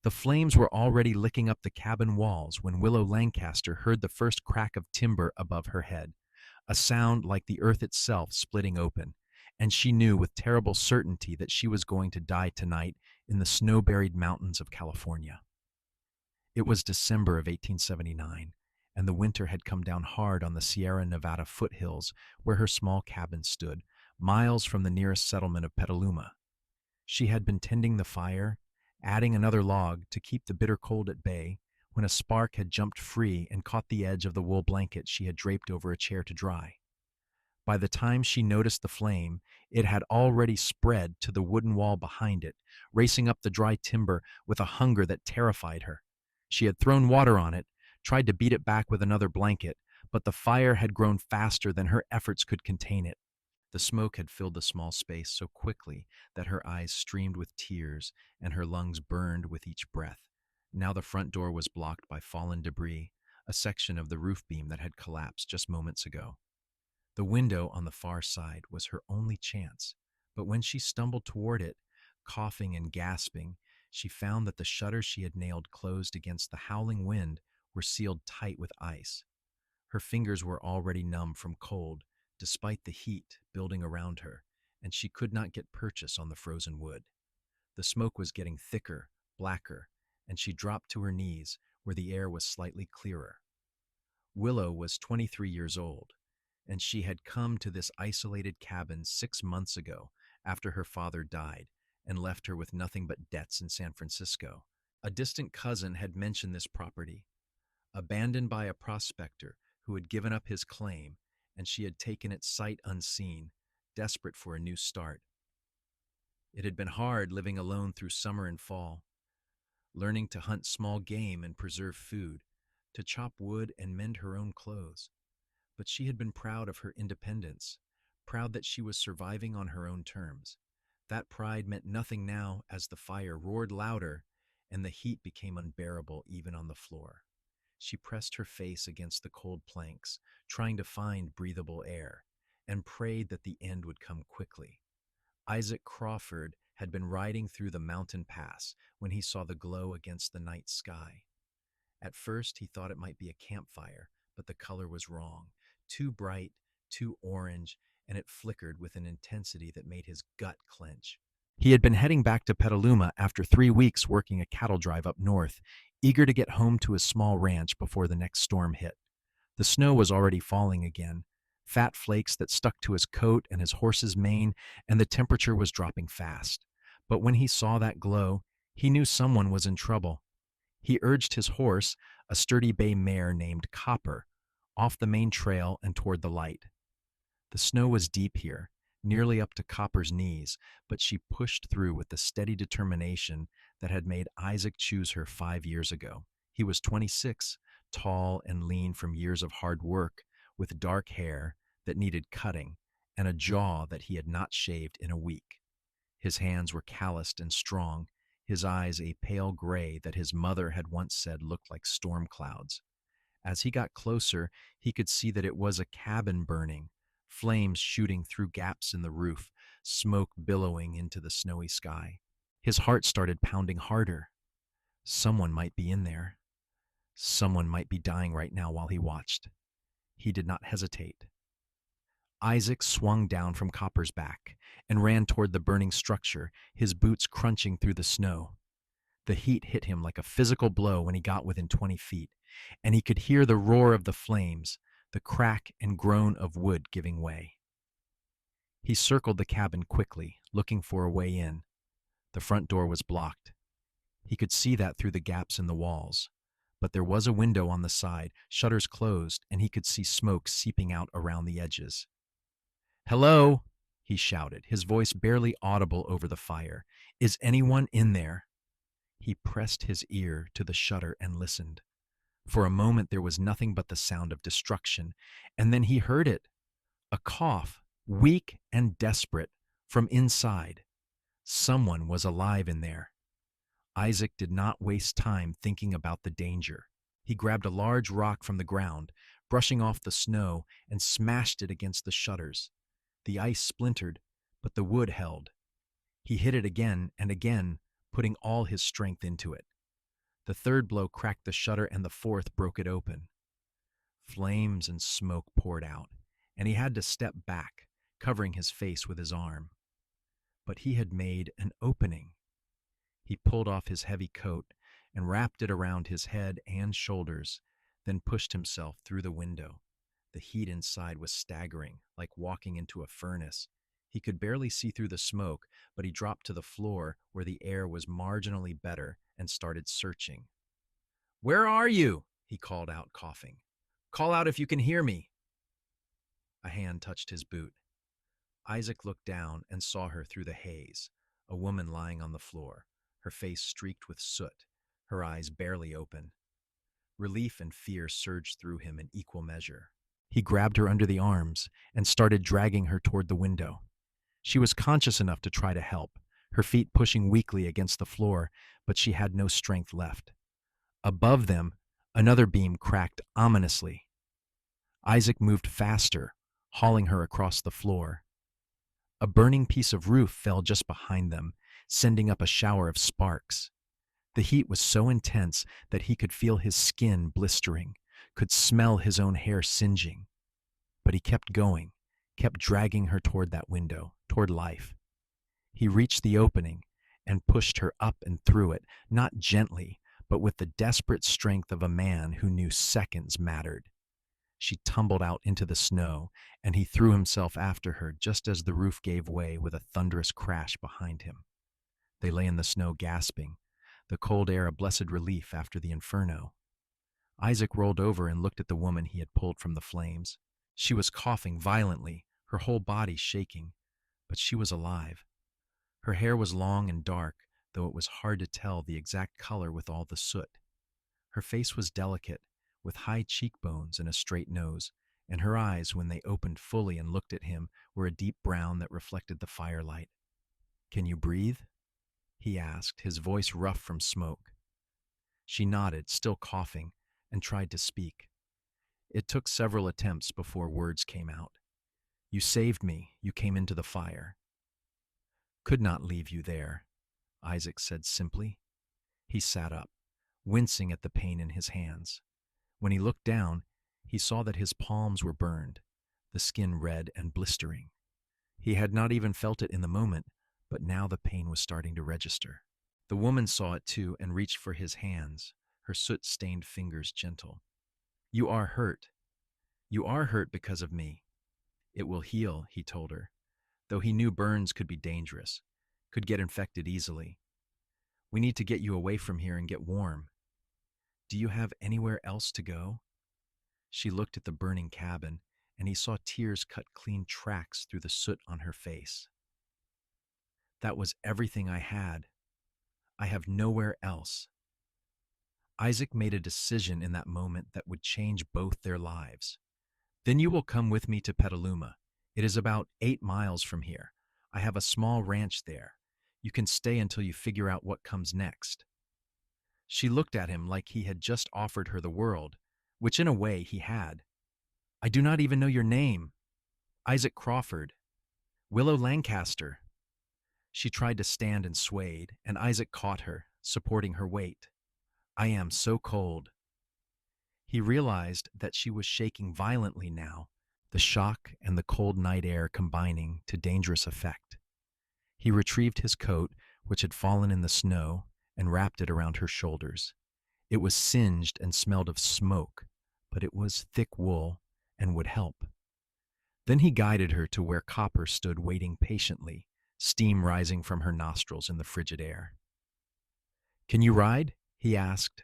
The flames were already licking up the cabin walls when Willow Lancaster heard the first crack of timber above her head, a sound like the earth itself splitting open, and she knew with terrible certainty that she was going to die tonight in the snow-buried mountains of California. It was December of 1879, and the winter had come down hard on the Sierra Nevada foothills where her small cabin stood, miles from the nearest settlement of Petaluma. She had been tending the fire, adding another log to keep the bitter cold at bay, when a spark had jumped free and caught the edge of the wool blanket she had draped over a chair to dry. By the time she noticed the flame, it had already spread to the wooden wall behind it, racing up the dry timber with a hunger that terrified her. She had thrown water on it, tried to beat it back with another blanket, but the fire had grown faster than her efforts could contain it. The smoke had filled the small space so quickly that her eyes streamed with tears and her lungs burned with each breath. Now the front door was blocked by fallen debris, a section of the roof beam that had collapsed just moments ago. The window on the far side was her only chance, but when she stumbled toward it, coughing and gasping, she found that the shutters she had nailed closed against the howling wind were sealed tight with ice. Her fingers were already numb from cold, despite the heat building around her, and she could not get purchase on the frozen wood. The smoke was getting thicker, blacker, and she dropped to her knees where the air was slightly clearer. Willow was 23 years old, and she had come to this isolated cabin 6 months ago after her father died and left her with nothing but debts in San Francisco. A distant cousin had mentioned this property, abandoned by a prospector who had given up his claim, and she had taken it sight unseen, desperate for a new start. It had been hard living alone through summer and fall, learning to hunt small game and preserve food, to chop wood and mend her own clothes. But she had been proud of her independence, proud that she was surviving on her own terms. That pride meant nothing now as the fire roared louder and the heat became unbearable even on the floor. She pressed her face against the cold planks, trying to find breathable air, and prayed that the end would come quickly. Isaac Crawford had been riding through the mountain pass when he saw the glow against the night sky. At first, he thought it might be a campfire, but the color was wrong. Too bright, too orange, and it flickered with an intensity that made his gut clench. He had been heading back to Petaluma after 3 weeks working a cattle drive up north, eager to get home to his small ranch before the next storm hit. The snow was already falling again, fat flakes that stuck to his coat and his horse's mane, and the temperature was dropping fast. But when he saw that glow, he knew someone was in trouble. He urged his horse, a sturdy bay mare named Copper, off the main trail and toward the light. The snow was deep here, nearly up to Copper's knees, but she pushed through with the steady determination that had made Isaac choose her 5 years ago. He was 26, tall and lean from years of hard work, with dark hair that needed cutting and a jaw that he had not shaved in a week. His hands were calloused and strong, his eyes a pale gray that his mother had once said looked like storm clouds. As he got closer, he could see that it was a cabin burning, flames shooting through gaps in the roof, smoke billowing into the snowy sky. His heart started pounding harder. Someone might be in there. Someone might be dying right now while he watched. He did not hesitate. Isaac swung down from Copper's back and ran toward the burning structure, his boots crunching through the snow. The heat hit him like a physical blow when he got within 20 feet, and he could hear the roar of the flames, the crack and groan of wood giving way. He circled the cabin quickly, looking for a way in. The front door was blocked. He could see that through the gaps in the walls. But there was a window on the side, shutters closed, and he could see smoke seeping out around the edges. "Hello," he shouted, his voice barely audible over the fire. "Is anyone in there?" He pressed his ear to the shutter and listened. For a moment there was nothing but the sound of destruction, and then he heard it. A cough, weak and desperate, from inside. Someone was alive in there. Isaac did not waste time thinking about the danger. He grabbed a large rock from the ground, brushing off the snow, and smashed it against the shutters. The ice splintered, but the wood held. He hit it again and again, putting all his strength into it. The third blow cracked the shutter and the fourth broke it open. Flames and smoke poured out, and he had to step back, covering his face with his arm. But he had made an opening. He pulled off his heavy coat and wrapped it around his head and shoulders, then pushed himself through the window. The heat inside was staggering, like walking into a furnace. He could barely see through the smoke, but he dropped to the floor where the air was marginally better and started searching. "Where are you?" he called out, coughing. "Call out if you can hear me." A hand touched his boot. Isaac looked down and saw her through the haze, a woman lying on the floor, her face streaked with soot, her eyes barely open. Relief and fear surged through him in equal measure. He grabbed her under the arms and started dragging her toward the window. She was conscious enough to try to help, her feet pushing weakly against the floor, but she had no strength left. Above them, another beam cracked ominously. Isaac moved faster, hauling her across the floor. A burning piece of roof fell just behind them, sending up a shower of sparks. The heat was so intense that he could feel his skin blistering, could smell his own hair singeing. But he kept going, kept dragging her toward that window, toward life. He reached the opening and pushed her up and through it, not gently, but with the desperate strength of a man who knew seconds mattered. She tumbled out into the snow, and he threw himself after her just as the roof gave way with a thunderous crash behind him. They lay in the snow gasping, the cold air a blessed relief after the inferno. Isaac rolled over and looked at the woman he had pulled from the flames. She was coughing violently, her whole body shaking, but she was alive. Her hair was long and dark, though it was hard to tell the exact color with all the soot. Her face was delicate, with high cheekbones and a straight nose, and her eyes, when they opened fully and looked at him, were a deep brown that reflected the firelight. "Can you breathe?" he asked, his voice rough from smoke. She nodded, still coughing, and tried to speak. It took several attempts before words came out. "You saved me. You came into the fire." "Could not leave you there," Isaac said simply. He sat up, wincing at the pain in his hands. When he looked down, he saw that his palms were burned, the skin red and blistering. He had not even felt it in the moment, but now the pain was starting to register. The woman saw it too and reached for his hands, her soot-stained fingers gentle. "You are hurt. You are hurt because of me. It will heal," he told her, though he knew burns could be dangerous, could get infected easily. "We need to get you away from here and get warm. Do you have anywhere else to go?" She looked at the burning cabin, and he saw tears cut clean tracks through the soot on her face. "That was everything I had. I have nowhere else." Isaac made a decision in that moment that would change both their lives. "Then you will come with me to Petaluma. It is about 8 miles from here. I have a small ranch there. You can stay until you figure out what comes next." She looked at him like he had just offered her the world, which in a way he had. "I do not even know your name." "Isaac Crawford. Willow Lancaster." She tried to stand and swayed, and Isaac caught her, supporting her weight. "I am so cold." He realized that she was shaking violently now, the shock and the cold night air combining to dangerous effect. He retrieved his coat, which had fallen in the snow, and wrapped it around her shoulders. It was singed and smelled of smoke, but it was thick wool and would help. Then he guided her to where Copper stood waiting patiently, steam rising from her nostrils in the frigid air. "Can you ride?" he asked.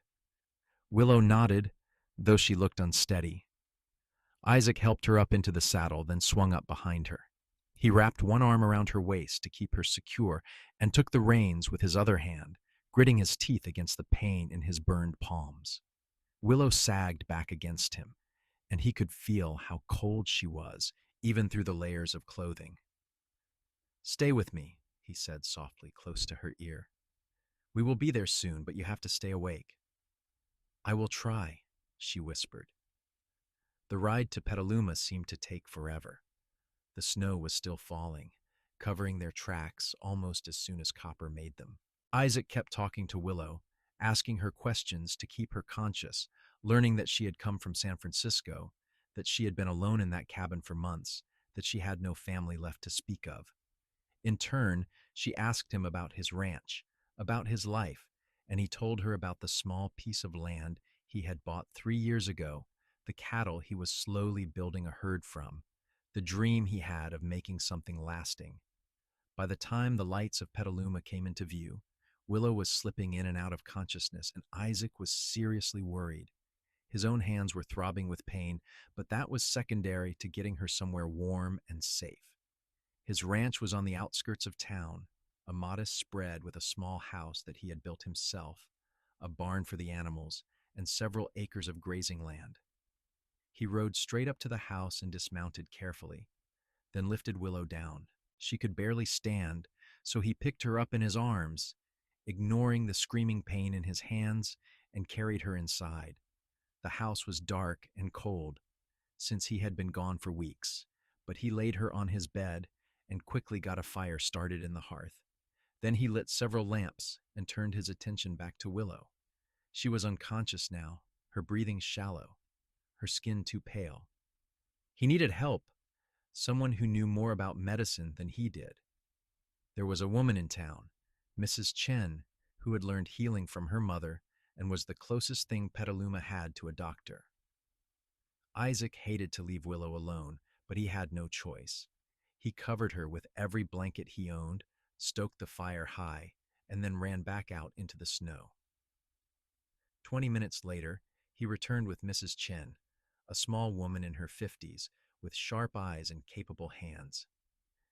Willow nodded, though she looked unsteady. Isaac helped her up into the saddle, then swung up behind her. He wrapped one arm around her waist to keep her secure and took the reins with his other hand, gritting his teeth against the pain in his burned palms. Willow sagged back against him, and he could feel how cold she was, even through the layers of clothing. "Stay with me," he said softly, close to her ear. "We will be there soon, but you have to stay awake." "I will try," she whispered. The ride to Petaluma seemed to take forever. The snow was still falling, covering their tracks almost as soon as Copper made them. Isaac kept talking to Willow, asking her questions to keep her conscious, learning that she had come from San Francisco, that she had been alone in that cabin for months, that she had no family left to speak of. In turn, she asked him about his ranch, about his life, and he told her about the small piece of land he had bought 3 years ago, the cattle he was slowly building a herd from, the dream he had of making something lasting. By the time the lights of Petaluma came into view, Willow was slipping in and out of consciousness, and Isaac was seriously worried. His own hands were throbbing with pain, but that was secondary to getting her somewhere warm and safe. His ranch was on the outskirts of town, a modest spread with a small house that he had built himself, a barn for the animals, and several acres of grazing land. He rode straight up to the house and dismounted carefully, then lifted Willow down. She could barely stand, so he picked her up in his arms, ignoring the screaming pain in his hands, and carried her inside. The house was dark and cold, since he had been gone for weeks, but he laid her on his bed and quickly got a fire started in the hearth. Then he lit several lamps and turned his attention back to Willow. She was unconscious now, her breathing shallow, her skin too pale. He needed help, someone who knew more about medicine than he did. There was a woman in town, Mrs. Chen, who had learned healing from her mother and was the closest thing Petaluma had to a doctor. Isaac hated to leave Willow alone, but he had no choice. He covered her with every blanket he owned, stoked the fire high, and then ran back out into the snow. 20 minutes later, he returned with Mrs. Chen, a small woman in her 50s, with sharp eyes and capable hands.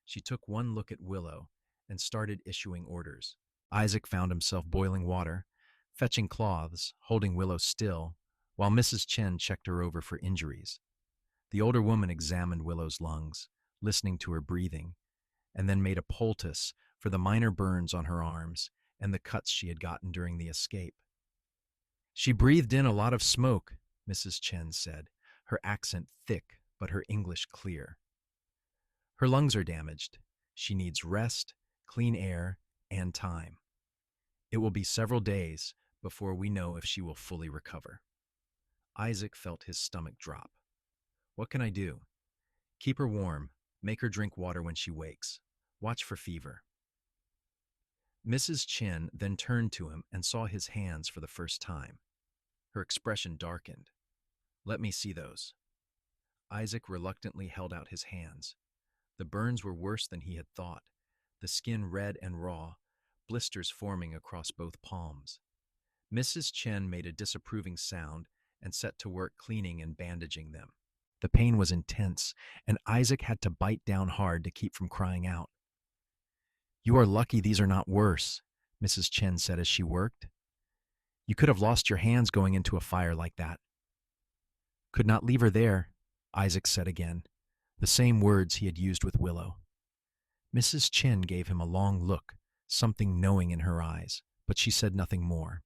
She took one look at Willow and started issuing orders. Isaac found himself boiling water, fetching cloths, holding Willow still, while Mrs. Chen checked her over for injuries. The older woman examined Willow's lungs, listening to her breathing, and then made a poultice for the minor burns on her arms and the cuts she had gotten during the escape. "She breathed in a lot of smoke," Mrs. Chen said, her accent thick but her English clear. "Her lungs are damaged. She needs rest, clean air, and time. It will be several days before we know if she will fully recover." Isaac felt his stomach drop. "What can I do?" "Keep her warm. Make her drink water when she wakes. Watch for fever." Mrs. Chen then turned to him and saw his hands for the first time. Her expression darkened. "Let me see those." Isaac reluctantly held out his hands. The burns were worse than he had thought, the skin red and raw, blisters forming across both palms. Mrs. Chen made a disapproving sound and set to work cleaning and bandaging them. The pain was intense, and Isaac had to bite down hard to keep from crying out. "You are lucky these are not worse," Mrs. Chen said as she worked. "You could have lost your hands going into a fire like that." "Could not leave her there," Isaac said again, the same words he had used with Willow. Mrs. Chen gave him a long look, something knowing in her eyes, but she said nothing more.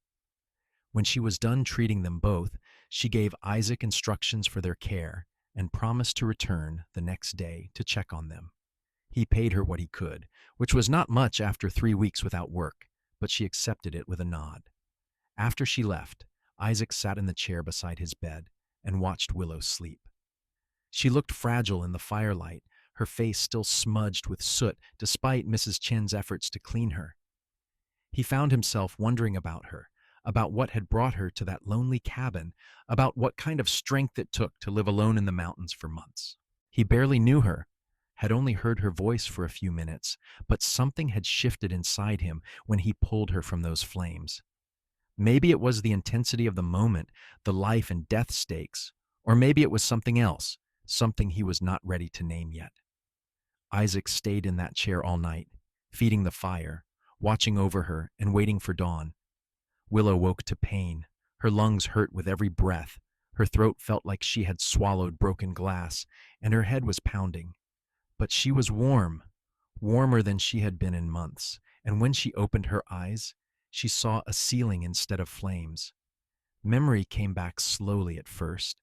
When she was done treating them both, she gave Isaac instructions for their care and promised to return the next day to check on them. He paid her what he could, which was not much after 3 weeks without work, but she accepted it with a nod. After she left, Isaac sat in the chair beside his bed and watched Willow sleep. She looked fragile in the firelight, her face still smudged with soot despite Mrs. Chen's efforts to clean her. He found himself wondering about her, about what had brought her to that lonely cabin, about what kind of strength it took to live alone in the mountains for months. He barely knew her, had only heard her voice for a few minutes, but something had shifted inside him when he pulled her from those flames. Maybe it was the intensity of the moment, the life and death stakes, or maybe it was something else, something he was not ready to name yet. Isaac stayed in that chair all night, feeding the fire, watching over her and waiting for dawn. Willow woke to pain. Her lungs hurt with every breath. Her throat felt like she had swallowed broken glass, and her head was pounding. But she was warm, warmer than she had been in months, and when she opened her eyes, she saw a ceiling instead of flames. Memory came back slowly at first,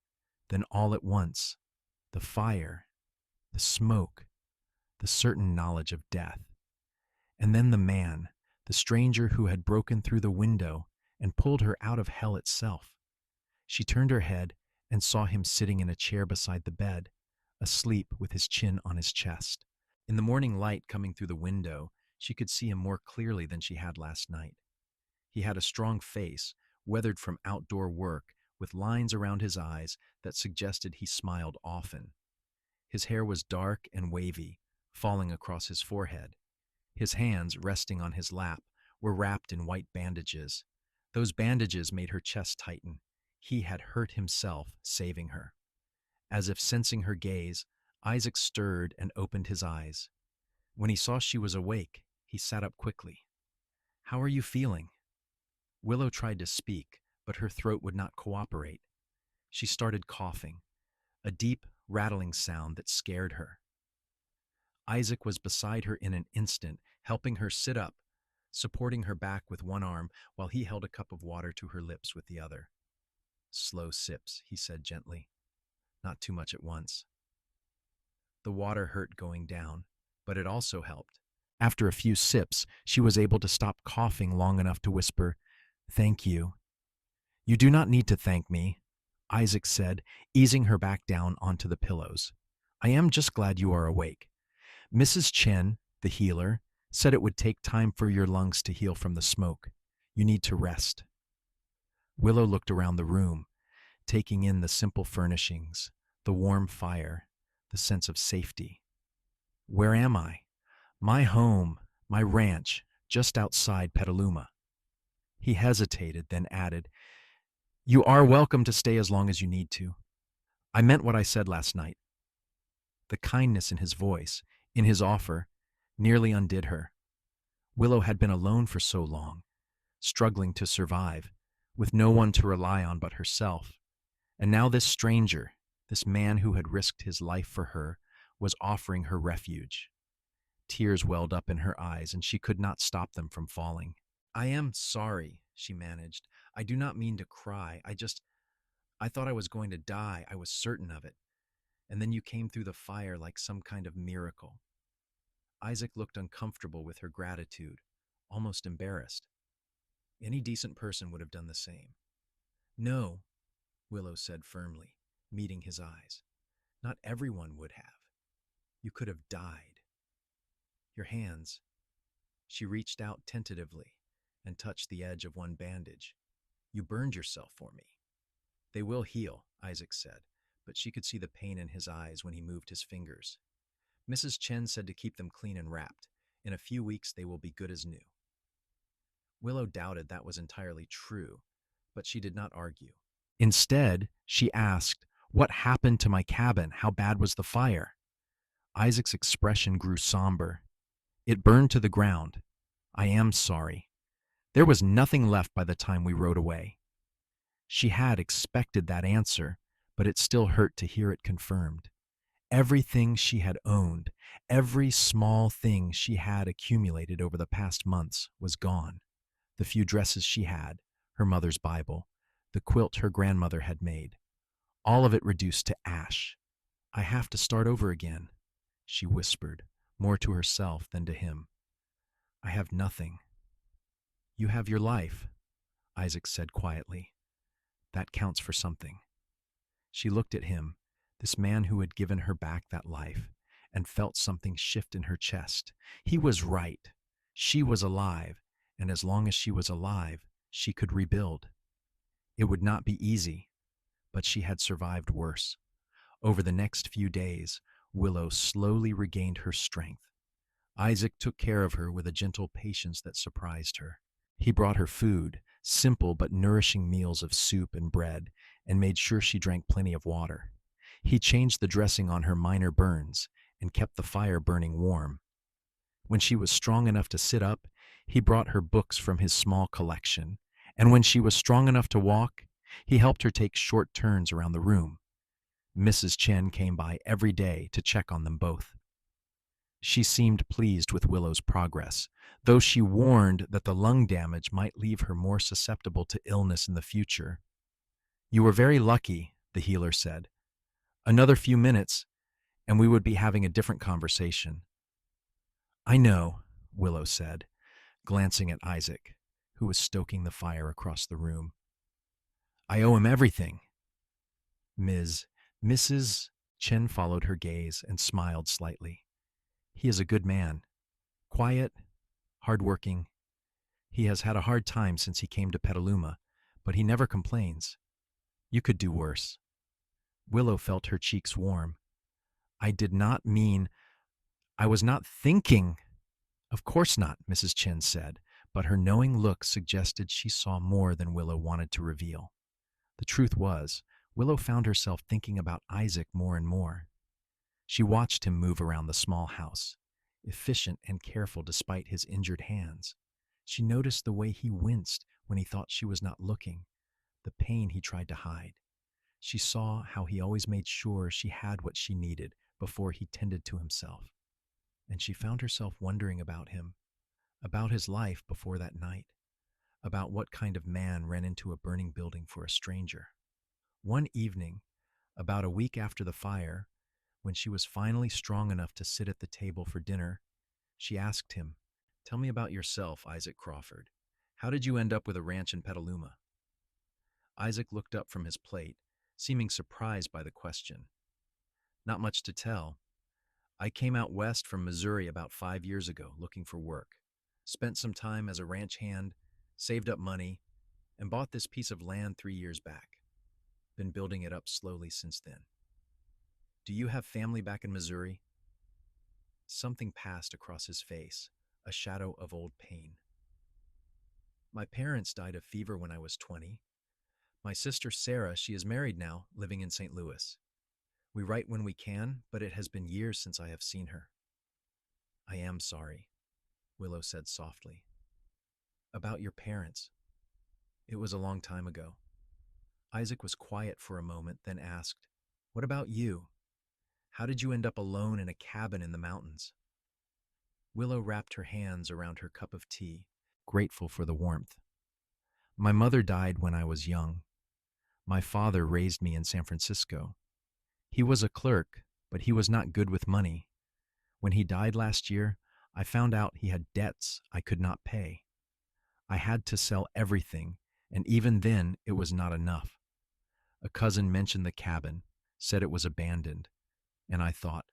then all at once, the fire, the smoke, the certain knowledge of death. And then the man, the stranger who had broken through the window and pulled her out of hell itself. She turned her head and saw him sitting in a chair beside the bed, asleep with his chin on his chest. In the morning light coming through the window, she could see him more clearly than she had last night. He had a strong face, weathered from outdoor work, with lines around his eyes that suggested he smiled often. His hair was dark and wavy, falling across his forehead. His hands, resting on his lap, were wrapped in white bandages. Those bandages made her chest tighten. He had hurt himself saving her. As if sensing her gaze, Isaac stirred and opened his eyes. When he saw she was awake, he sat up quickly. "How are you feeling?" Willow tried to speak, but her throat would not cooperate. She started coughing, a deep, rattling sound that scared her. Isaac was beside her in an instant, helping her sit up, supporting her back with one arm while he held a cup of water to her lips with the other. "Slow sips," he said gently. "Not too much at once." The water hurt going down, but it also helped. After a few sips, she was able to stop coughing long enough to whisper, "Thank you." "You do not need to thank me," Isaac said, easing her back down onto the pillows. "I am just glad you are awake. Mrs. Chen, the healer, said it would take time for your lungs to heal from the smoke. You need to rest." Willow looked around the room, taking in the simple furnishings, the warm fire, the sense of safety. "Where am I?" "My home, my ranch, just outside Petaluma." He hesitated, then added, "You are welcome to stay as long as you need to. I meant what I said last night." The kindness in his voice, in his offer, nearly undid her. Willow had been alone for so long, struggling to survive, with no one to rely on but herself. And now this stranger, this man who had risked his life for her, was offering her refuge. Tears welled up in her eyes, and she could not stop them from falling. "I am sorry," she managed. "I do not mean to cry. I thought I was going to die. I was certain of it. And then you came through the fire like some kind of miracle." Isaac looked uncomfortable with her gratitude, almost embarrassed. Any decent person would have done the same. "No," Willow said firmly, meeting his eyes. "Not everyone would have. You could have died. Your hands." She reached out tentatively and touched the edge of one bandage. "You burned yourself for me." "They will heal," Isaac said, but she could see the pain in his eyes when he moved his fingers. "Mrs. Chen said to keep them clean and wrapped. In a few weeks they will be good as new." Willow doubted that was entirely true, but she did not argue. Instead, she asked, "What happened to my cabin? How bad was the fire?" Isaac's expression grew somber. "It burned to the ground. I am sorry. There was nothing left by the time we rode away." She had expected that answer, but it still hurt to hear it confirmed. Everything she had owned, every small thing she had accumulated over the past months was gone. The few dresses she had, her mother's Bible, the quilt her grandmother had made, all of it reduced to ash. "I have to start over again," she whispered, more to herself than to him. "I have nothing." "You have your life," Isaac said quietly. "That counts for something." She looked at him, this man who had given her back that life, and felt something shift in her chest. He was right. She was alive, and as long as she was alive, she could rebuild. It would not be easy, but she had survived worse. Over the next few days, Willow slowly regained her strength. Isaac took care of her with a gentle patience that surprised her. He brought her food, simple but nourishing meals of soup and bread, and made sure she drank plenty of water. He changed the dressing on her minor burns and kept the fire burning warm. When she was strong enough to sit up, he brought her books from his small collection, and when she was strong enough to walk, he helped her take short turns around the room. Mrs. Chen came by every day to check on them both. She seemed pleased with Willow's progress, though she warned that the lung damage might leave her more susceptible to illness in the future. "You were very lucky," the healer said. "Another few minutes, and we would be having a different conversation." "I know," Willow said, glancing at Isaac, who was stoking the fire across the room. I owe him everything. Ms. Mrs. Chen followed her gaze and smiled slightly. He is a good man. Quiet, hardworking. He has had a hard time since he came to Petaluma, but he never complains. You could do worse. Willow felt her cheeks warm. I did not mean. I was not thinking. Of course not, Mrs. Chen said, but her knowing look suggested she saw more than Willow wanted to reveal. The truth was, Willow found herself thinking about Isaac more and more. She watched him move around the small house, efficient and careful despite his injured hands. She noticed the way he winced when he thought she was not looking, the pain he tried to hide. She saw how he always made sure she had what she needed before he tended to himself. And she found herself wondering about him, about his life before that night, about what kind of man ran into a burning building for a stranger. One evening, about a week after the fire, when she was finally strong enough to sit at the table for dinner, she asked him, "Tell me about yourself, Isaac Crawford. How did you end up with a ranch in Petaluma?" Isaac looked up from his plate, seeming surprised by the question. "Not much to tell. I came out west from Missouri about 5 years ago looking for work. Spent some time as a ranch hand, saved up money, and bought this piece of land 3 years back. Been building it up slowly since then." "Do you have family back in Missouri?" Something passed across his face, a shadow of old pain. "My parents died of fever when I was 20. My sister Sarah, she is married now, living in St. Louis. We write when we can, but it has been years since I have seen her." "I am sorry," Willow said softly. "About your parents. It was a long time ago." Isaac was quiet for a moment, then asked, "What about you? How did you end up alone in a cabin in the mountains?" Willow wrapped her hands around her cup of tea, grateful for the warmth. "My mother died when I was young. My father raised me in San Francisco. He was a clerk, but he was not good with money. When he died last year, I found out he had debts I could not pay. I had to sell everything, and even then it was not enough. A cousin mentioned the cabin, said it was abandoned, and I thought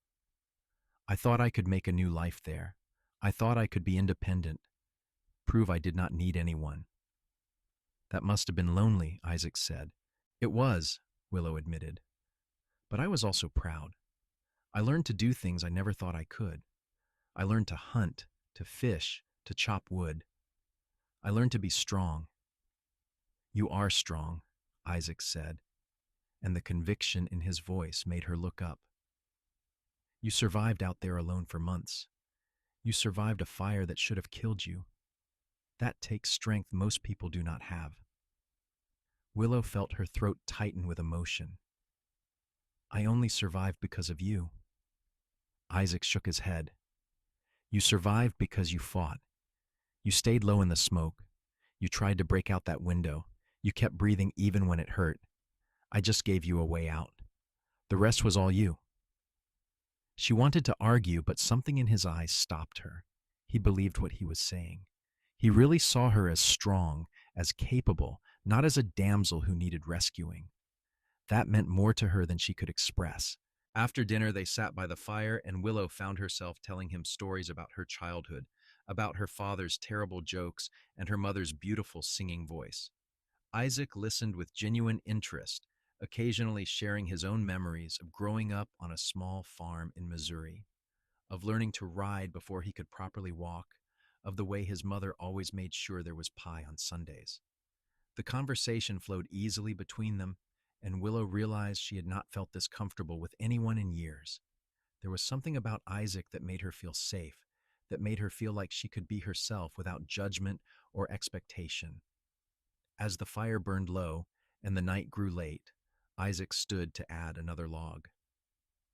I could make a new life there. I thought I could be independent, prove I did not need anyone." "That must have been lonely," Isaac said. "It was," Willow admitted. "But I was also proud. I learned to do things I never thought I could. I learned to hunt, to fish, to chop wood. I learned to be strong." "You are strong," Isaac said, and the conviction in his voice made her look up. "You survived out there alone for months. You survived a fire that should have killed you. That takes strength most people do not have." Willow felt her throat tighten with emotion. "I only survived because of you." Isaac shook his head. "You survived because you fought. You stayed low in the smoke. You tried to break out that window. You kept breathing even when it hurt. I just gave you a way out. The rest was all you." She wanted to argue, but something in his eyes stopped her. He believed what he was saying. He really saw her as strong, as capable, not as a damsel who needed rescuing. That meant more to her than she could express. After dinner, they sat by the fire, and Willow found herself telling him stories about her childhood, about her father's terrible jokes and her mother's beautiful singing voice. Isaac listened with genuine interest, occasionally sharing his own memories of growing up on a small farm in Missouri, of learning to ride before he could properly walk, of the way his mother always made sure there was pie on Sundays. The conversation flowed easily between them, and Willow realized she had not felt this comfortable with anyone in years. There was something about Isaac that made her feel safe, that made her feel like she could be herself without judgment or expectation. As the fire burned low and the night grew late, Isaac stood to add another log.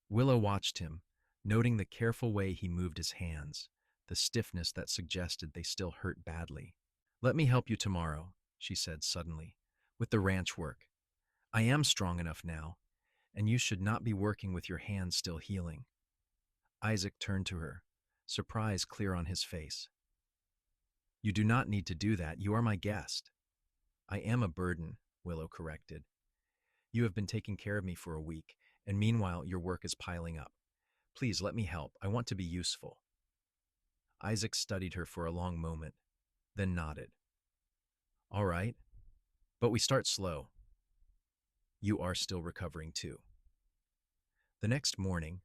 Willow watched him, noting the careful way he moved his hands, the stiffness that suggested they still hurt badly. "Let me help you tomorrow," she said suddenly, "with the ranch work. I am strong enough now, and you should not be working with your hands still healing." Isaac turned to her, surprise clear on his face. You do not need to do that. You are my guest. I am a burden, Willow corrected. You have been taking care of me for a week, and meanwhile your work is piling up. Please let me help. I want to be useful. Isaac studied her for a long moment, then nodded. All right, but we start slow. You are still recovering too. The next morning,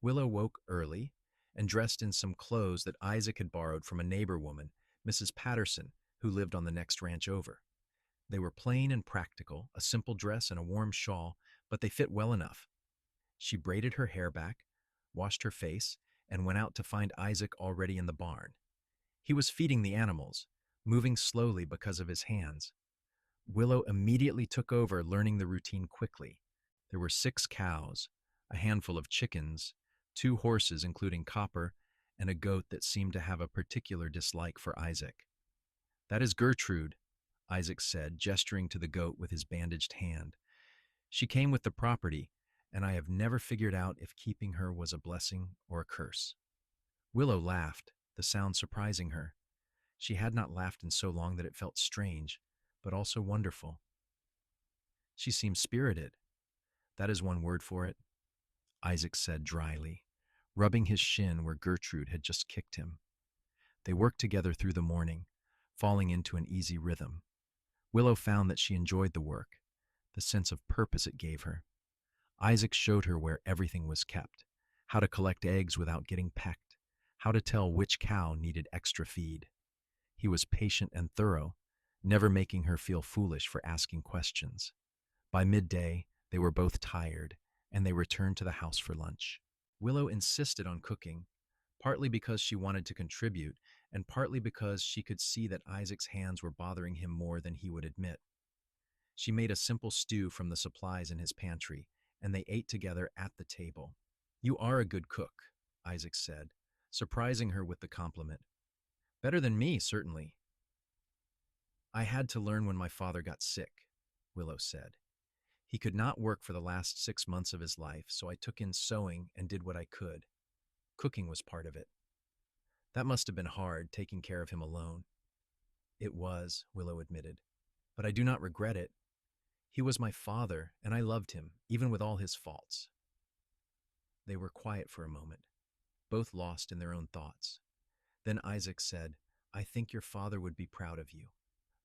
Willow woke early and dressed in some clothes that Isaac had borrowed from a neighbor woman, Mrs. Patterson, who lived on the next ranch over. They were plain and practical, a simple dress and a warm shawl, but they fit well enough. She braided her hair back, washed her face, and went out to find Isaac already in the barn. He was feeding the animals, moving slowly because of his hands. Willow immediately took over, learning the routine quickly. There were 6 cows, a handful of chickens, 2 horses, including Copper, and a goat that seemed to have a particular dislike for Isaac. That is Gertrude, Isaac said, gesturing to the goat with his bandaged hand. She came with the property, and I have never figured out if keeping her was a blessing or a curse. Willow laughed, the sound surprising her. She had not laughed in so long that it felt strange, but also wonderful. She seemed spirited. That is one word for it, Isaac said dryly, rubbing his shin where Gertrude had just kicked him. They worked together through the morning, falling into an easy rhythm. Willow found that she enjoyed the work, the sense of purpose it gave her. Isaac showed her where everything was kept, how to collect eggs without getting pecked, how to tell which cow needed extra feed. He was patient and thorough, never making her feel foolish for asking questions. By midday, they were both tired, and they returned to the house for lunch. Willow insisted on cooking, partly because she wanted to contribute, and partly because she could see that Isaac's hands were bothering him more than he would admit. She made a simple stew from the supplies in his pantry, and they ate together at the table. You are a good cook, Isaac said, surprising her with the compliment. Better than me, certainly. I had to learn when my father got sick, Willow said. He could not work for the last 6 months of his life, so I took in sewing and did what I could. Cooking was part of it. That must have been hard, taking care of him alone. It was, Willow admitted, but I do not regret it. He was my father, and I loved him, even with all his faults. They were quiet for a moment, both lost in their own thoughts. Then Isaac said, I think your father would be proud of you,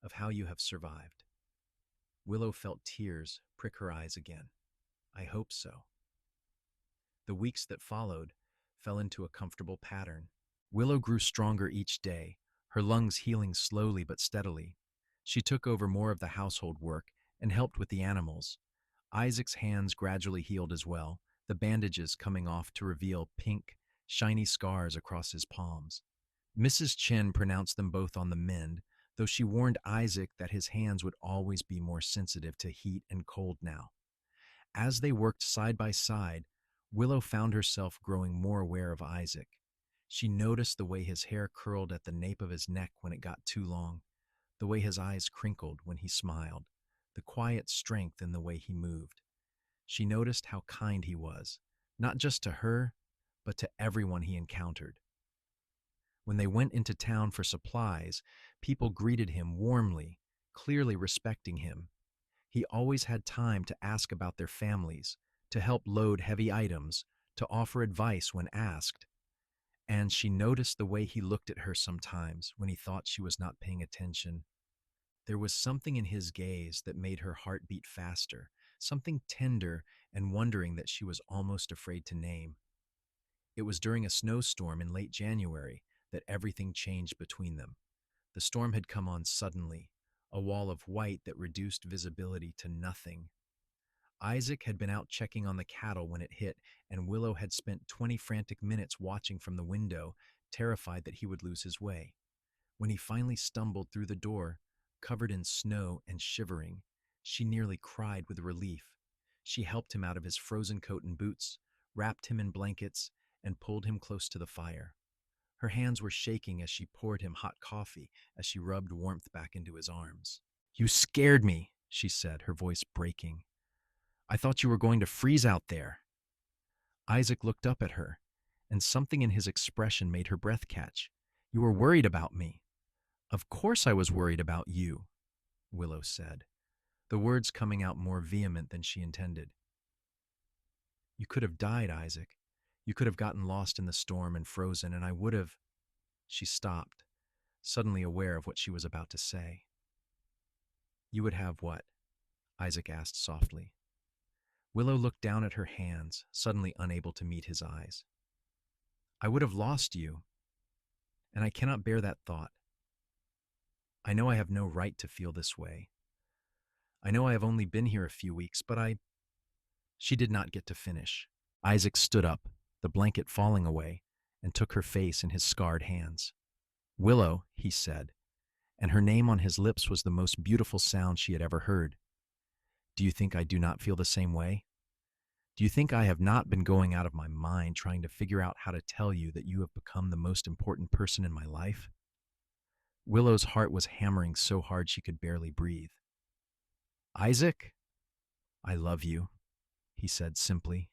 of how you have survived. Willow felt tears prick her eyes again. I hope so. The weeks that followed fell into a comfortable pattern. Willow grew stronger each day, her lungs healing slowly but steadily. She took over more of the household work and helped with the animals. Isaac's hands gradually healed as well, the bandages coming off to reveal pink, shiny scars across his palms. Mrs. Chen pronounced them both on the mend, though she warned Isaac that his hands would always be more sensitive to heat and cold now. As they worked side by side, Willow found herself growing more aware of Isaac. She noticed the way his hair curled at the nape of his neck when it got too long, the way his eyes crinkled when he smiled, the quiet strength in the way he moved. She noticed how kind he was, not just to her, but to everyone he encountered. When they went into town for supplies, people greeted him warmly, clearly respecting him. He always had time to ask about their families, to help load heavy items, to offer advice when asked. And she noticed the way he looked at her sometimes when he thought she was not paying attention. There was something in his gaze that made her heart beat faster, something tender and wondering that she was almost afraid to name. It was during a snowstorm in late January that everything changed between them. The storm had come on suddenly, a wall of white that reduced visibility to nothing. Isaac had been out checking on the cattle when it hit, and Willow had spent 20 frantic minutes watching from the window, terrified that he would lose his way. When he finally stumbled through the door, covered in snow and shivering, she nearly cried with relief. She helped him out of his frozen coat and boots, wrapped him in blankets, and pulled him close to the fire. Her hands were shaking as she poured him hot coffee as she rubbed warmth back into his arms. You scared me, she said, her voice breaking. I thought you were going to freeze out there. Isaac looked up at her, and something in his expression made her breath catch. You were worried about me. Of course I was worried about you, Willow said, the words coming out more vehement than she intended. You could have died, Isaac. You could have gotten lost in the storm and frozen, and I would have. She stopped, suddenly aware of what she was about to say. You would have what? Isaac asked softly. Willow looked down at her hands, suddenly unable to meet his eyes. I would have lost you, and I cannot bear that thought. I know I have no right to feel this way. I know I have only been here a few weeks, but She did not get to finish. Isaac stood up, the blanket falling away, and took her face in his scarred hands. Willow, he said, and her name on his lips was the most beautiful sound she had ever heard. Do you think I do not feel the same way? Do you think I have not been going out of my mind trying to figure out how to tell you that you have become the most important person in my life? Willow's heart was hammering so hard she could barely breathe. Isaac, I love you, he said simply,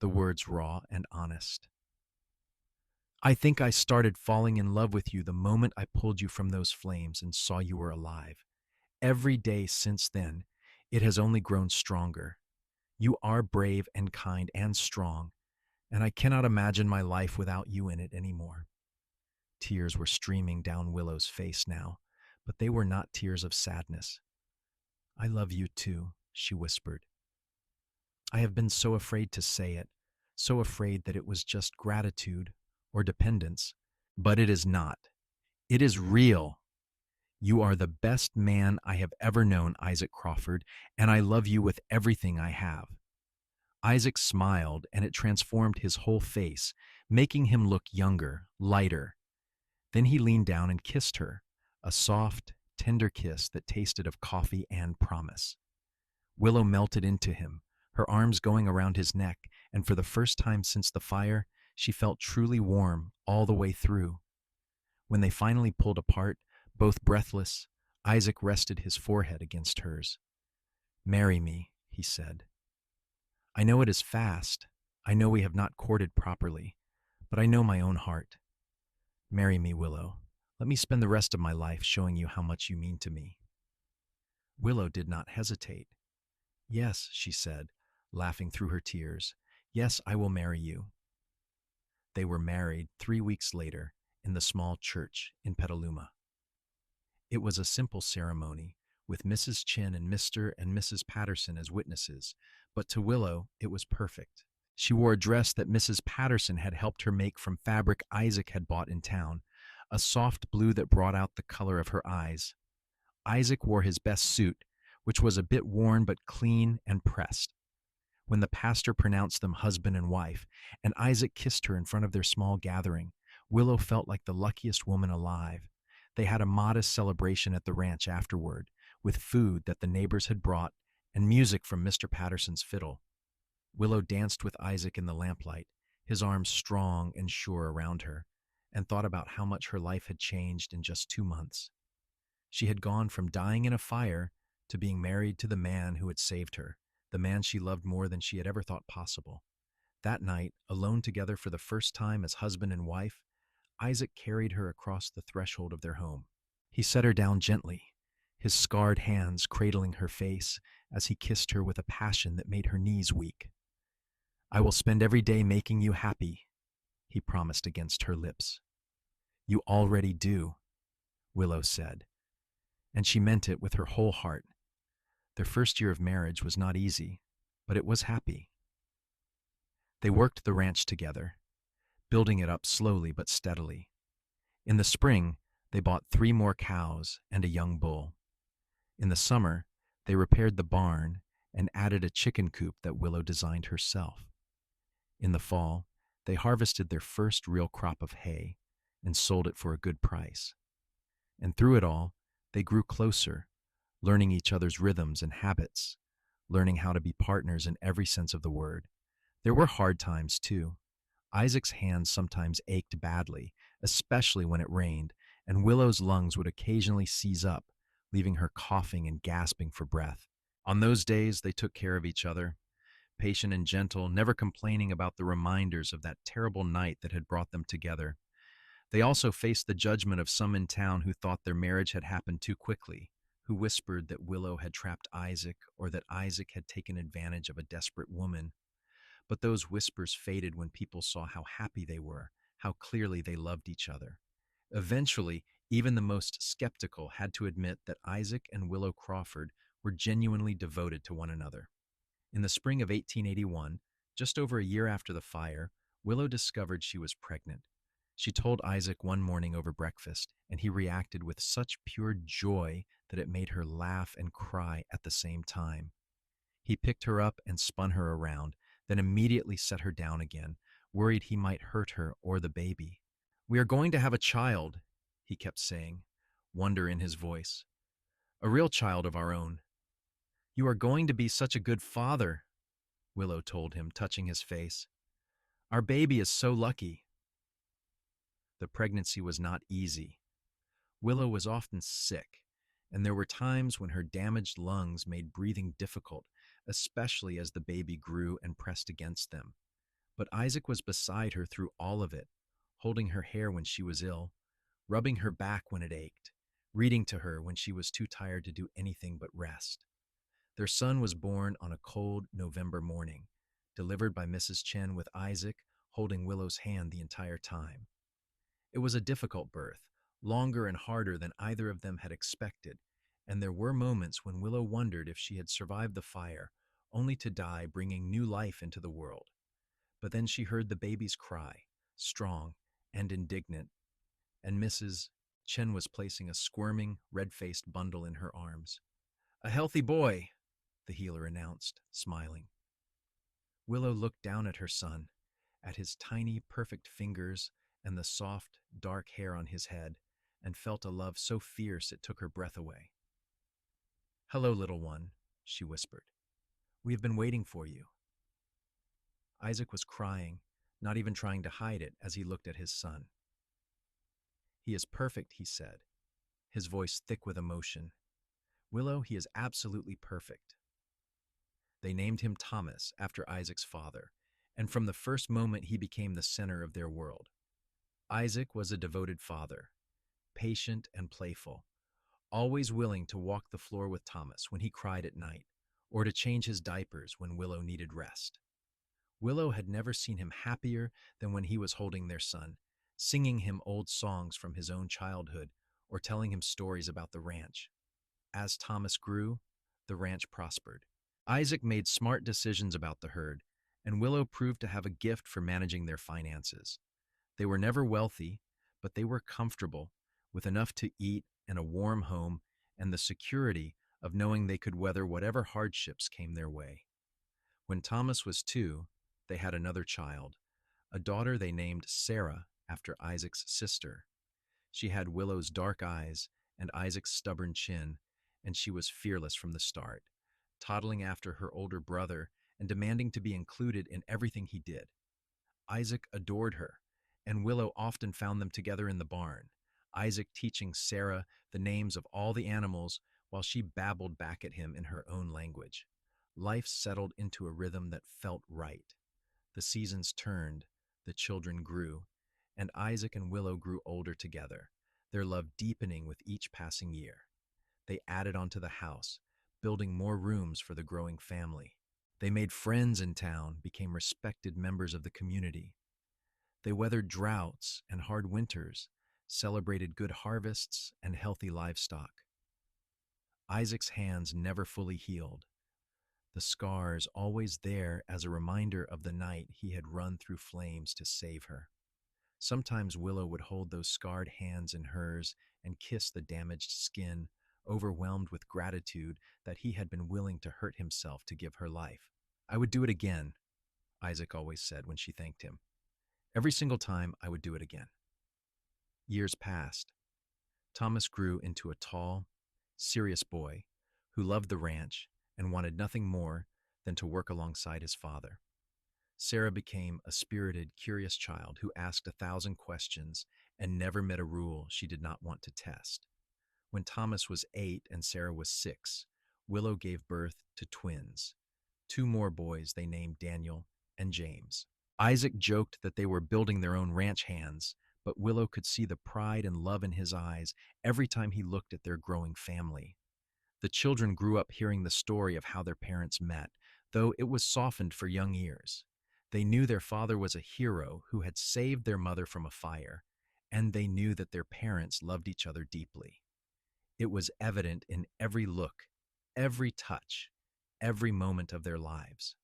the words raw and honest. I think I started falling in love with you the moment I pulled you from those flames and saw you were alive. Every day since then, it has only grown stronger. You are brave and kind and strong, and I cannot imagine my life without you in it anymore. Tears were streaming down Willow's face now, but they were not tears of sadness. I love you too, she whispered. I have been so afraid to say it, so afraid that it was just gratitude or dependence, but it is not. It is real. You are the best man I have ever known, Isaac Crawford, and I love you with everything I have. Isaac smiled, and it transformed his whole face, making him look younger, lighter. Then he leaned down and kissed her, a soft, tender kiss that tasted of coffee and promise. Willow melted into him, her arms going around his neck, and for the first time since the fire, she felt truly warm all the way through. When they finally pulled apart, both breathless, Isaac rested his forehead against hers. Marry me, he said. I know it is fast. I know we have not courted properly, but I know my own heart. Marry me, Willow. Let me spend the rest of my life showing you how much you mean to me. Willow did not hesitate. Yes, she said, laughing through her tears. Yes, I will marry you. They were married 3 weeks later in the small church in Petaluma. It was a simple ceremony, with Mrs. Chin and Mr. and Mrs. Patterson as witnesses, but to Willow it was perfect. She wore a dress that Mrs. Patterson had helped her make from fabric Isaac had bought in town, a soft blue that brought out the color of her eyes. Isaac wore his best suit, which was a bit worn but clean and pressed. When the pastor pronounced them husband and wife, and Isaac kissed her in front of their small gathering, Willow felt like the luckiest woman alive. They had a modest celebration at the ranch afterward, with food that the neighbors had brought and music from Mr. Patterson's fiddle. Willow danced with Isaac in the lamplight, his arms strong and sure around her, and thought about how much her life had changed in just 2 months. She had gone from dying in a fire to being married to the man who had saved her, the man she loved more than she had ever thought possible. That night, alone together for the first time as husband and wife, Isaac carried her across the threshold of their home. He set her down gently, his scarred hands cradling her face as he kissed her with a passion that made her knees weak. I will spend every day making you happy, he promised against her lips. You already do, Willow said, and she meant it with her whole heart. Their first year of marriage was not easy, but it was happy. They worked the ranch together, building it up slowly but steadily. In the spring, they bought 3 more cows and a young bull. In the summer, they repaired the barn and added a chicken coop that Willow designed herself. In the fall, they harvested their first real crop of hay and sold it for a good price. And through it all, they grew closer, learning each other's rhythms and habits, learning how to be partners in every sense of the word. There were hard times, too. Isaac's hands sometimes ached badly, especially when it rained, and Willow's lungs would occasionally seize up, leaving her coughing and gasping for breath. On those days, they took care of each other, patient and gentle, never complaining about the reminders of that terrible night that had brought them together. They also faced the judgment of some in town who thought their marriage had happened too quickly, who whispered that Willow had trapped Isaac or that Isaac had taken advantage of a desperate woman. But those whispers faded when people saw how happy they were, how clearly they loved each other. Eventually, even the most skeptical had to admit that Isaac and Willow Crawford were genuinely devoted to one another. In the spring of 1881, just over a year after the fire, Willow discovered she was pregnant. She told Isaac one morning over breakfast, and he reacted with such pure joy that it made her laugh and cry at the same time. He picked her up and spun her around, then immediately set her down again, worried he might hurt her or the baby. "We are going to have a child," he kept saying, wonder in his voice. "A real child of our own." "You are going to be such a good father," Willow told him, touching his face. "Our baby is so lucky." The pregnancy was not easy. Willow was often sick, and there were times when her damaged lungs made breathing difficult, especially as the baby grew and pressed against them. But Isaac was beside her through all of it, holding her hair when she was ill, rubbing her back when it ached, reading to her when she was too tired to do anything but rest. Their son was born on a cold November morning, delivered by Mrs. Chen with Isaac holding Willow's hand the entire time. It was a difficult birth, longer and harder than either of them had expected, and there were moments when Willow wondered if she had survived the fire, only to die bringing new life into the world. But then she heard the baby's cry, strong and indignant, and Mrs. Chen was placing a squirming, red-faced bundle in her arms. "A healthy boy," the healer announced, smiling. Willow looked down at her son, at his tiny, perfect fingers and the soft, dark hair on his head, and felt a love so fierce it took her breath away. "Hello, little one," she whispered. "We have been waiting for you." Isaac was crying, not even trying to hide it as he looked at his son. "He is perfect," he said, his voice thick with emotion. "Willow, he is absolutely perfect." They named him Thomas after Isaac's father, and from the first moment he became the center of their world. Isaac was a devoted father, patient and playful, always willing to walk the floor with Thomas when he cried at night, or to change his diapers when Willow needed rest. Willow had never seen him happier than when he was holding their son, singing him old songs from his own childhood or telling him stories about the ranch. As Thomas grew, the ranch prospered. Isaac made smart decisions about the herd, and Willow proved to have a gift for managing their finances. They were never wealthy, but they were comfortable, with enough to eat and a warm home and the security of knowing they could weather whatever hardships came their way. When Thomas was 2, they had another child, a daughter they named Sarah after Isaac's sister. She had Willow's dark eyes and Isaac's stubborn chin, and she was fearless from the start, toddling after her older brother and demanding to be included in everything he did. Isaac adored her, and Willow often found them together in the barn, Isaac teaching Sarah the names of all the animals while she babbled back at him in her own language. Life settled into a rhythm that felt right. The seasons turned, the children grew, and Isaac and Willow grew older together, their love deepening with each passing year. They added onto the house, building more rooms for the growing family. They made friends in town, became respected members of the community. They weathered droughts and hard winters, celebrated good harvests and healthy livestock. Isaac's hands never fully healed, the scars always there as a reminder of the night he had run through flames to save her. Sometimes Willow would hold those scarred hands in hers and kiss the damaged skin, overwhelmed with gratitude that he had been willing to hurt himself to give her life. "I would do it again," Isaac always said when she thanked him. "Every single time I would do it again." Years passed. Thomas grew into a tall, serious boy who loved the ranch and wanted nothing more than to work alongside his father. Sarah became a spirited, curious child who asked 1,000 questions and never met a rule she did not want to test. When Thomas was 8 and Sarah was 6, Willow gave birth to twins, 2 more boys they named Daniel and James. Isaac joked that they were building their own ranch hands, but Willow could see the pride and love in his eyes every time he looked at their growing family. The children grew up hearing the story of how their parents met, though it was softened for young ears. They knew their father was a hero who had saved their mother from a fire, and they knew that their parents loved each other deeply. It was evident in every look, every touch, every moment of their lives.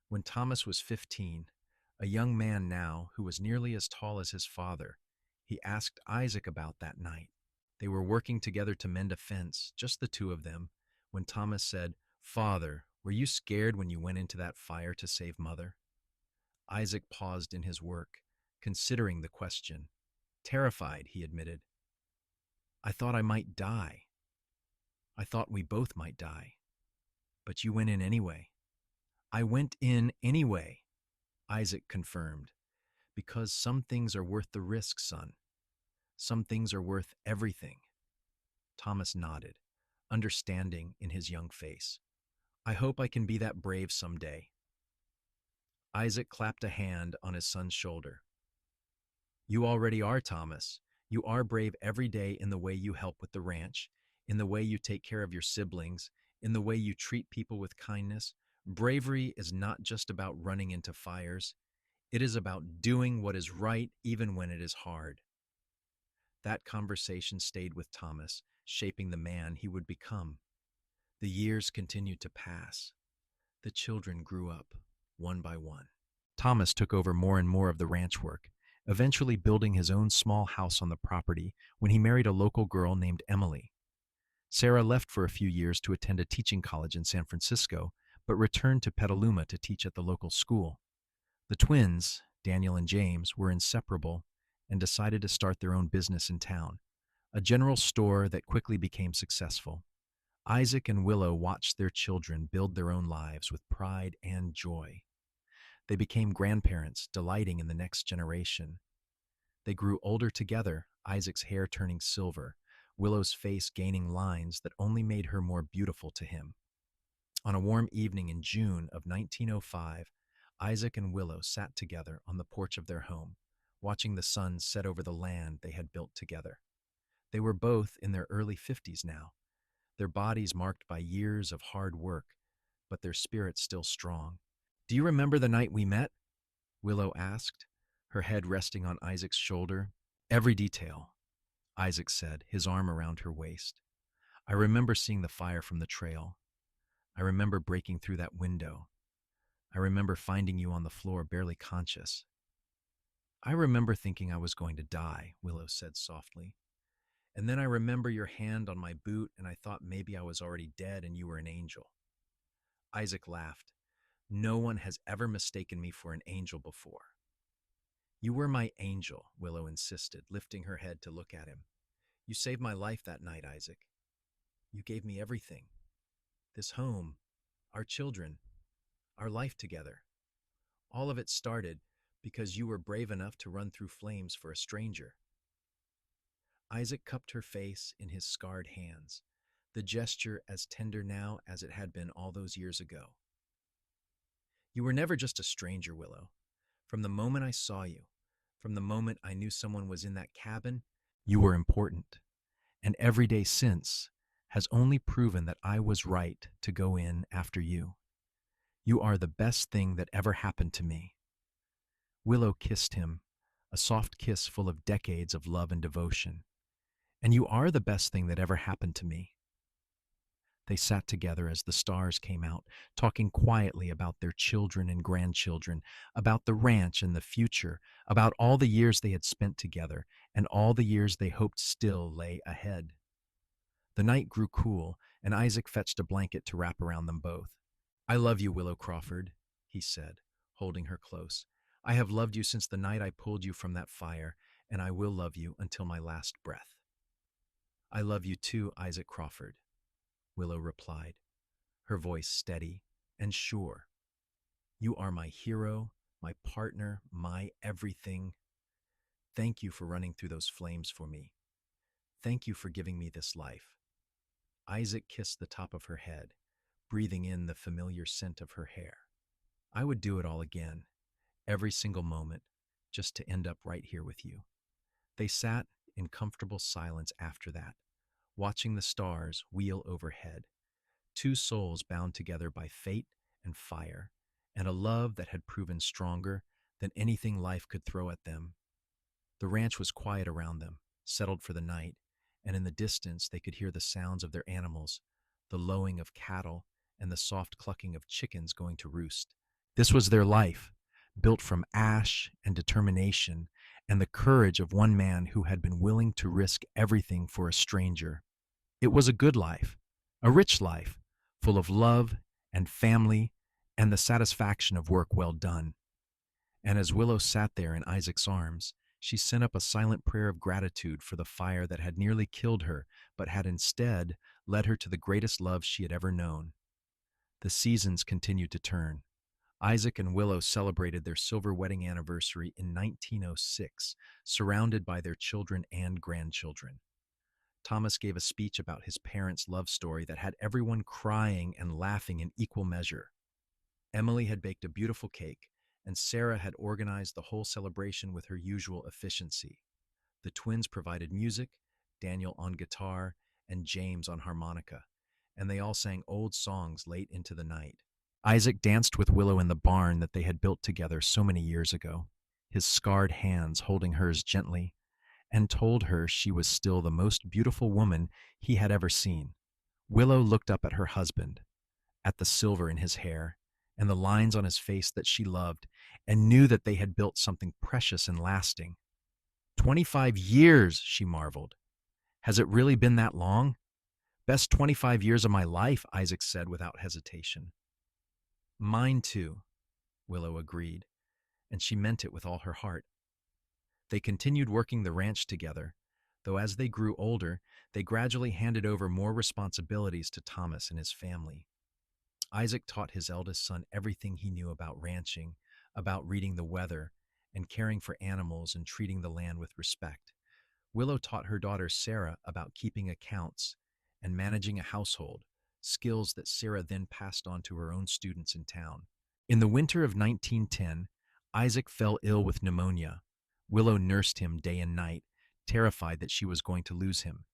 When Thomas was 15, a young man now who was nearly as tall as his father, he asked Isaac about that night. They were working together to mend a fence, just the two of them, when Thomas said, "Father, were you scared when you went into that fire to save Mother?" Isaac paused in his work, considering the question. Terrified, he admitted. "I thought I might die. I thought we both might die. But you went in anyway." "I went in anyway," Isaac confirmed, "because some things are worth the risk, son. Some things are worth everything." Thomas nodded, understanding in his young face. "I hope I can be that brave someday." Isaac clapped a hand on his son's shoulder. "You already are, Thomas. You are brave every day in the way you help with the ranch, in the way you take care of your siblings, in the way you treat people with kindness. Bravery is not just about running into fires. It is about doing what is right even when it is hard." That conversation stayed with Thomas, shaping the man he would become. The years continued to pass. The children grew up, one by one. Thomas took over more and more of the ranch work, eventually building his own small house on the property when he married a local girl named Emily. Sarah left for a few years to attend a teaching college in San Francisco, but returned to Petaluma to teach at the local school. The twins, Daniel and James, were inseparable and decided to start their own business in town, a general store that quickly became successful. Isaac and Willow watched their children build their own lives with pride and joy. They became grandparents, delighting in the next generation. They grew older together, Isaac's hair turning silver, Willow's face gaining lines that only made her more beautiful to him. On a warm evening in June of 1905, Isaac and Willow sat together on the porch of their home, watching the sun set over the land they had built together. They were both in their early 50s now, their bodies marked by years of hard work, but their spirits still strong. "Do you remember the night we met?" Willow asked, her head resting on Isaac's shoulder. "Every detail," Isaac said, his arm around her waist. "I remember seeing the fire from the trail. I remember breaking through that window. I remember finding you on the floor, barely conscious." "I remember thinking I was going to die," Willow said softly. "And then I remember your hand on my boot, and I thought maybe I was already dead and you were an angel." Isaac laughed. "No one has ever mistaken me for an angel before." "You were my angel," Willow insisted, lifting her head to look at him. "You saved my life that night, Isaac. You gave me everything. This home, our children, our life together. All of it started because you were brave enough to run through flames for a stranger." Isaac cupped her face in his scarred hands, the gesture as tender now as it had been all those years ago. "You were never just a stranger, Willow. From the moment I saw you, from the moment I knew someone was in that cabin, you were important. And every day since has only proven that I was right to go in after you. You are the best thing that ever happened to me." Willow kissed him, a soft kiss full of decades of love and devotion. "And you are the best thing that ever happened to me." They sat together as the stars came out, talking quietly about their children and grandchildren, about the ranch and the future, about all the years they had spent together, and all the years they hoped still lay ahead. The night grew cool, and Isaac fetched a blanket to wrap around them both. "I love you, Willow Crawford," he said, holding her close. "I have loved you since the night I pulled you from that fire, and I will love you until my last breath." "I love you too, Isaac Crawford," Willow replied, her voice steady and sure. "You are my hero, my partner, my everything. Thank you for running through those flames for me. Thank you for giving me this life." Isaac kissed the top of her head, breathing in the familiar scent of her hair. "I would do it all again, every single moment, just to end up right here with you." They sat in comfortable silence after that, watching the stars wheel overhead, two souls bound together by fate and fire, and a love that had proven stronger than anything life could throw at them. The ranch was quiet around them, settled for the night, and in the distance they could hear the sounds of their animals, the lowing of cattle, and the soft clucking of chickens going to roost. This was their life, built from ash and determination and the courage of one man who had been willing to risk everything for a stranger. It was a good life, a rich life, full of love and family and the satisfaction of work well done. And as Willow sat there in Isaac's arms, she sent up a silent prayer of gratitude for the fire that had nearly killed her, but had instead led her to the greatest love she had ever known. The seasons continued to turn. Isaac and Willow celebrated their silver wedding anniversary in 1906, surrounded by their children and grandchildren. Thomas gave a speech about his parents' love story that had everyone crying and laughing in equal measure. Emily had baked a beautiful cake, and Sarah had organized the whole celebration with her usual efficiency. The twins provided music, Daniel on guitar, and James on harmonica, and they all sang old songs late into the night. Isaac danced with Willow in the barn that they had built together so many years ago, his scarred hands holding hers gently, and told her she was still the most beautiful woman he had ever seen. Willow looked up at her husband, at the silver in his hair, and the lines on his face that she loved, and knew that they had built something precious and lasting. 25 years, she marveled. Has it really been that long? Best 25 years of my life, Isaac said without hesitation. Mine too, Willow agreed, and she meant it with all her heart. They continued working the ranch together, though as they grew older, they gradually handed over more responsibilities to Thomas and his family. Isaac taught his eldest son everything he knew about ranching, about reading the weather, and caring for animals and treating the land with respect. Willow taught her daughter Sarah about keeping accounts and managing a household, skills that Sarah then passed on to her own students in town. In the winter of 1910, Isaac fell ill with pneumonia. Willow nursed him day and night, terrified that she was going to lose him.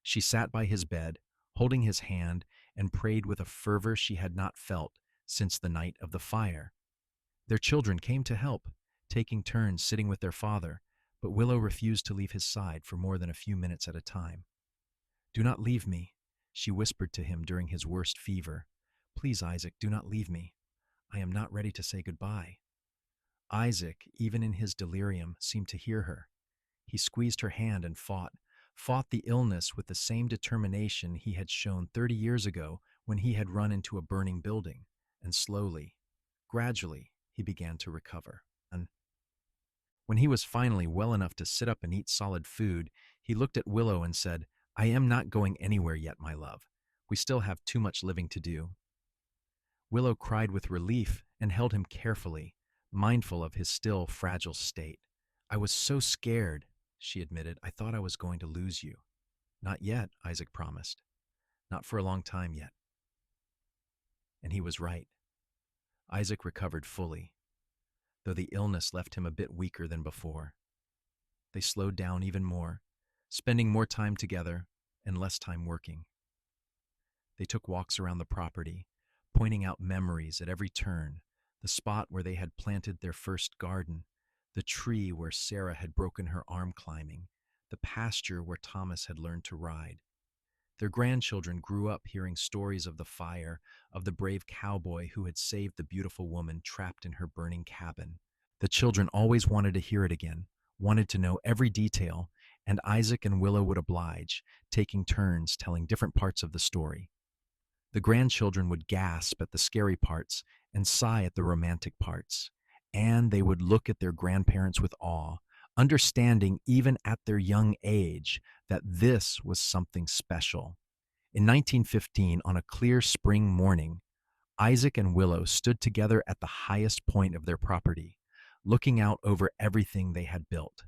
She sat by his bed, holding his hand, and prayed with a fervor she had not felt since the night of the fire. Their children came to help, taking turns sitting with their father, but Willow refused to leave his side for more than a few minutes at a time. "Do not leave me," she whispered to him during his worst fever. "Please, Isaac, do not leave me. I am not ready to say goodbye." Isaac, even in his delirium, seemed to hear her. He squeezed her hand and fought the illness with the same determination he had shown 30 years ago when he had run into a burning building, and slowly, gradually, he began to recover. And when he was finally well enough to sit up and eat solid food, he looked at Willow and said, "I am not going anywhere yet, my love. We still have too much living to do." Willow cried with relief and held him carefully, mindful of his still fragile state. "I was so scared," she admitted. "I thought I was going to lose you." "Not yet," Isaac promised. "Not for a long time yet." And he was right. Isaac recovered fully, though the illness left him a bit weaker than before. They slowed down even more, spending more time together and less time working. They took walks around the property, pointing out memories at every turn, the spot where they had planted their first garden, the tree where Sarah had broken her arm climbing, the pasture where Thomas had learned to ride. Their grandchildren grew up hearing stories of the fire, of the brave cowboy who had saved the beautiful woman trapped in her burning cabin. The children always wanted to hear it again, wanted to know every detail, and Isaac and Willow would oblige, taking turns telling different parts of the story. The grandchildren would gasp at the scary parts and sigh at the romantic parts, and they would look at their grandparents with awe, understanding even at their young age that this was something special. In 1915, on a clear spring morning, Isaac and Willow stood together at the highest point of their property, looking out over everything they had built.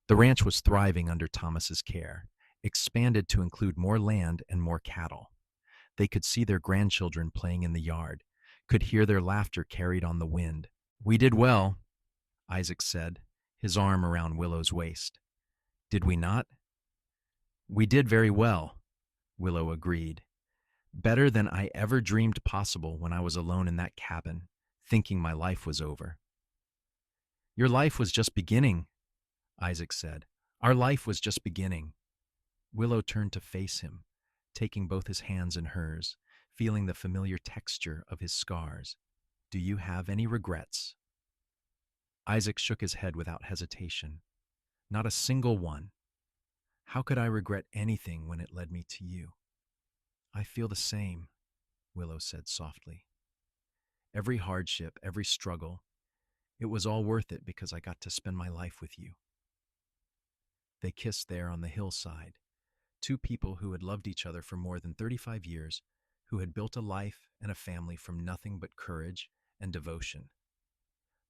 The ranch was thriving under Thomas's care, expanded to include more land and more cattle. They could see their grandchildren playing in the yard, could hear their laughter carried on the wind. "We did well," Isaac said, his arm around Willow's waist. Did we not? We did very well, Willow agreed. Better than I ever dreamed possible when I was alone in that cabin, thinking my life was over. Your life was just beginning, Isaac said. Our life was just beginning. Willow turned to face him, taking both his hands in hers, feeling the familiar texture of his scars. Do you have any regrets? Isaac shook his head without hesitation. Not a single one. How could I regret anything when it led me to you? I feel the same, Willow said softly. Every hardship, every struggle, it was all worth it because I got to spend my life with you. They kissed there on the hillside, two people who had loved each other for more than 35 years, who had built a life and a family from nothing but courage and devotion.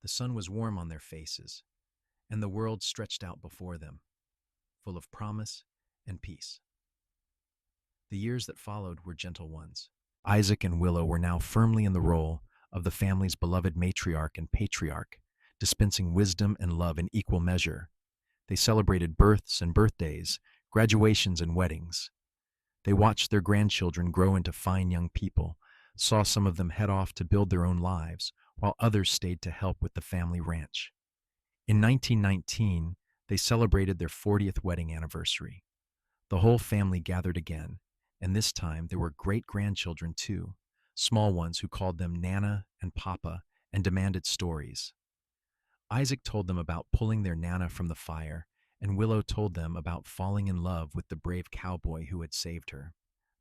The sun was warm on their faces, and the world stretched out before them, full of promise and peace. The years that followed were gentle ones. Isaac and Willow were now firmly in the role of the family's beloved matriarch and patriarch, dispensing wisdom and love in equal measure. They celebrated births and birthdays, graduations and weddings. They watched their grandchildren grow into fine young people, saw some of them head off to build their own lives, while others stayed to help with the family ranch. In 1919, they celebrated their 40th wedding anniversary. The whole family gathered again, and this time there were great-grandchildren too, small ones who called them Nana and Papa and demanded stories. Isaac told them about pulling their Nana from the fire, and Willow told them about falling in love with the brave cowboy who had saved her.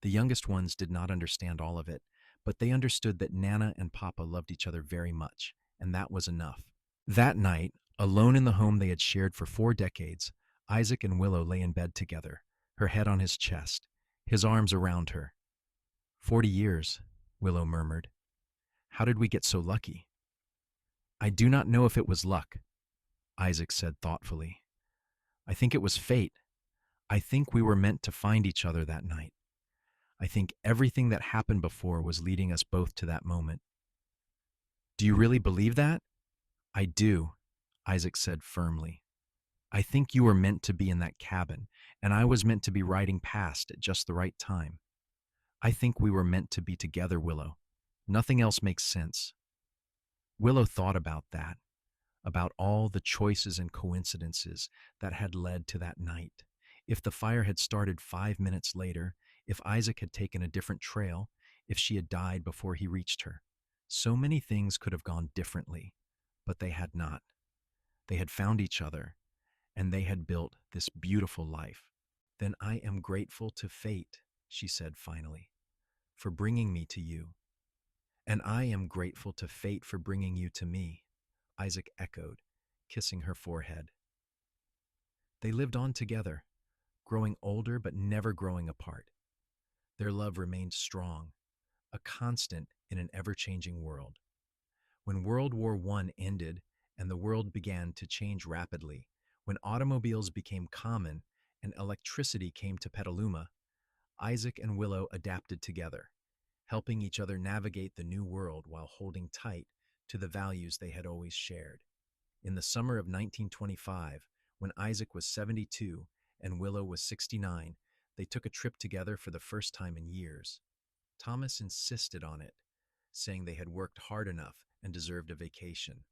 The youngest ones did not understand all of it, but they understood that Nana and Papa loved each other very much, and that was enough. That night, alone in the home they had shared for 4 decades, Isaac and Willow lay in bed together, her head on his chest, his arms around her. 40 years, Willow murmured. How did we get so lucky? I do not know if it was luck, Isaac said thoughtfully. I think it was fate. I think we were meant to find each other that night. I think everything that happened before was leading us both to that moment. Do you really believe that? I do, Isaac said firmly. I think you were meant to be in that cabin, and I was meant to be riding past at just the right time. I think we were meant to be together, Willow. Nothing else makes sense. Willow thought about that, about all the choices and coincidences that had led to that night. If the fire had started 5 minutes later, if Isaac had taken a different trail, if she had died before he reached her. So many things could have gone differently, but they had not. They had found each other, and they had built this beautiful life. Then I am grateful to fate, she said finally, for bringing me to you. And I am grateful to fate for bringing you to me, Isaac echoed, kissing her forehead. They lived on together, growing older but never growing apart. Their love remained strong, a constant in an ever-changing world. When World War I ended and the world began to change rapidly, when automobiles became common and electricity came to Petaluma, Isaac and Willow adapted together, helping each other navigate the new world while holding tight to the values they had always shared. In the summer of 1925, when Isaac was 72 and Willow was 69, they took a trip together for the first time in years. Thomas insisted on it, saying they had worked hard enough and deserved a vacation.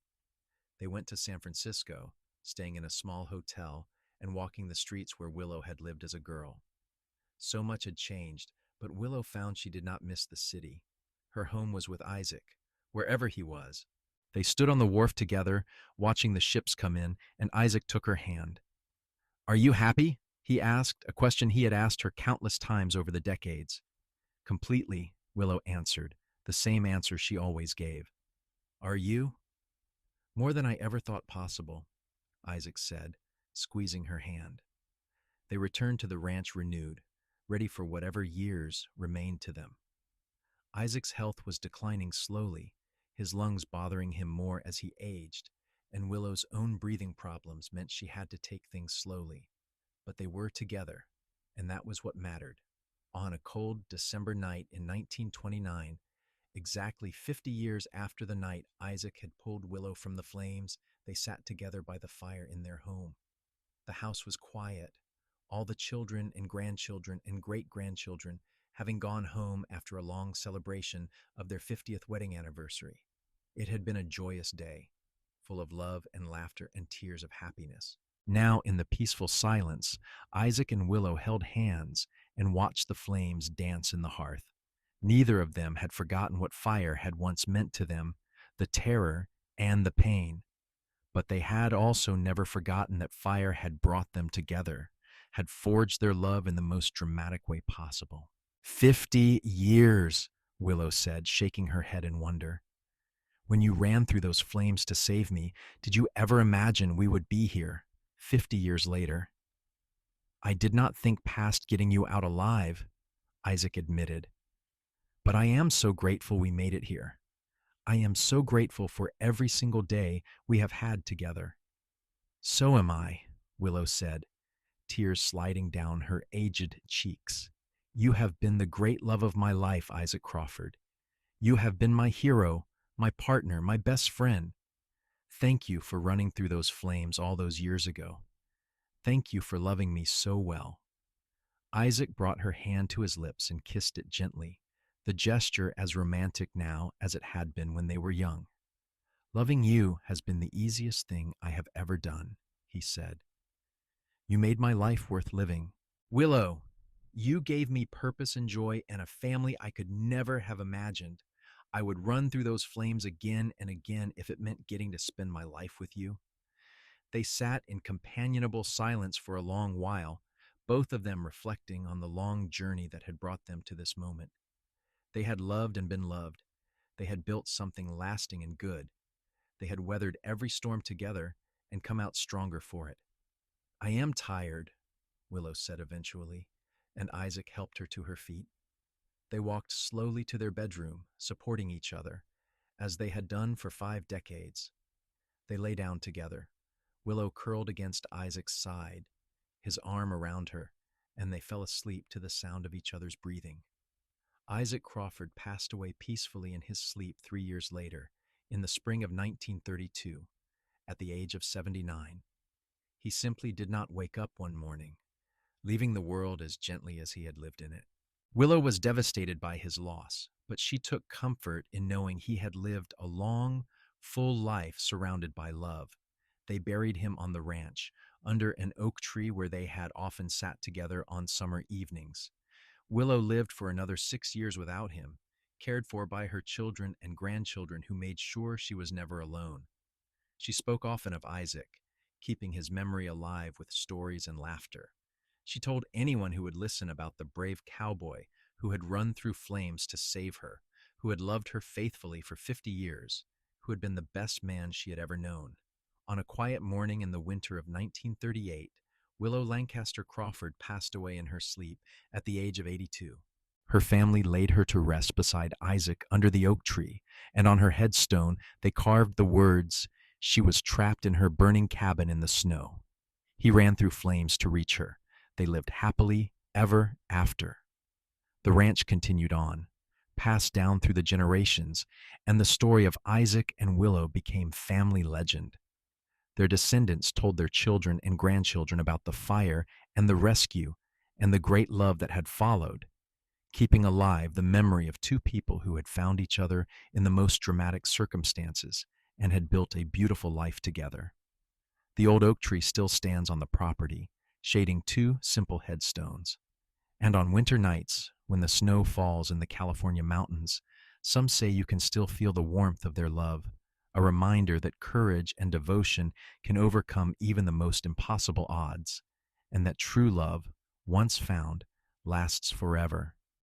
They went to San Francisco, staying in a small hotel and walking the streets where Willow had lived as a girl. So much had changed, but Willow found she did not miss the city. Her home was with Isaac, wherever he was. They stood on the wharf together, watching the ships come in, and Isaac took her hand. Are you happy? He asked, a question he had asked her countless times over the decades. Completely, Willow answered, the same answer she always gave. Are you? More than I ever thought possible, Isaac said, squeezing her hand. They returned to the ranch renewed, ready for whatever years remained to them. Isaac's health was declining slowly, his lungs bothering him more as he aged, and Willow's own breathing problems meant she had to take things slowly. But they were together, and that was what mattered. On a cold December night in 1929, exactly 50 years after the night Isaac had pulled Willow from the flames, they sat together by the fire in their home. The house was quiet, all the children and grandchildren and great-grandchildren having gone home after a long celebration of their 50th wedding anniversary. It had been a joyous day, full of love and laughter and tears of happiness. Now, in the peaceful silence, Isaac and Willow held hands and watched the flames dance in the hearth. Neither of them had forgotten what fire had once meant to them, the terror and the pain. But they had also never forgotten that fire had brought them together, had forged their love in the most dramatic way possible. 50 years, Willow said, shaking her head in wonder. When you ran through those flames to save me, did you ever imagine we would be here, 50 years later? I did not think past getting you out alive, Isaac admitted. But I am so grateful we made it here. I am so grateful for every single day we have had together. So am I, Willow said, tears sliding down her aged cheeks. You have been the great love of my life, Isaac Crawford. You have been my hero, my partner, my best friend. Thank you for running through those flames all those years ago. Thank you for loving me so well. Isaac brought her hand to his lips and kissed it gently, the gesture as romantic now as it had been when they were young. Loving you has been the easiest thing I have ever done, he said. You made my life worth living. Willow, you gave me purpose and joy and a family I could never have imagined. I would run through those flames again and again if it meant getting to spend my life with you. They sat in companionable silence for a long while, both of them reflecting on the long journey that had brought them to this moment. They had loved and been loved. They had built something lasting and good. They had weathered every storm together and come out stronger for it. I am tired, Willow said eventually, and Isaac helped her to her feet. They walked slowly to their bedroom, supporting each other, as they had done for 5 decades. They lay down together, Willow curled against Isaac's side, his arm around her, and they fell asleep to the sound of each other's breathing. Isaac Crawford passed away peacefully in his sleep 3 years later, in the spring of 1932, at the age of 79. He simply did not wake up one morning, leaving the world as gently as he had lived in it. Willow was devastated by his loss, but she took comfort in knowing he had lived a long, full life surrounded by love. They buried him on the ranch, under an oak tree where they had often sat together on summer evenings. Willow lived for another 6 years without him, cared for by her children and grandchildren who made sure she was never alone. She spoke often of Isaac, keeping his memory alive with stories and laughter. She told anyone who would listen about the brave cowboy who had run through flames to save her, who had loved her faithfully for 50 years, who had been the best man she had ever known. On a quiet morning in the winter of 1938, Willow Lancaster Crawford passed away in her sleep at the age of 82. Her family laid her to rest beside Isaac under the oak tree, and on her headstone they carved the words, "She was trapped in her burning cabin in the snow. He ran through flames to reach her. They lived happily ever after." The ranch continued on, passed down through the generations, and the story of Isaac and Willow became family legend. Their descendants told their children and grandchildren about the fire and the rescue and the great love that had followed, keeping alive the memory of two people who had found each other in the most dramatic circumstances and had built a beautiful life together. The old oak tree still stands on the property, shading 2 simple headstones. And on winter nights, when the snow falls in the California mountains, some say you can still feel the warmth of their love, a reminder that courage and devotion can overcome even the most impossible odds, and that true love, once found, lasts forever.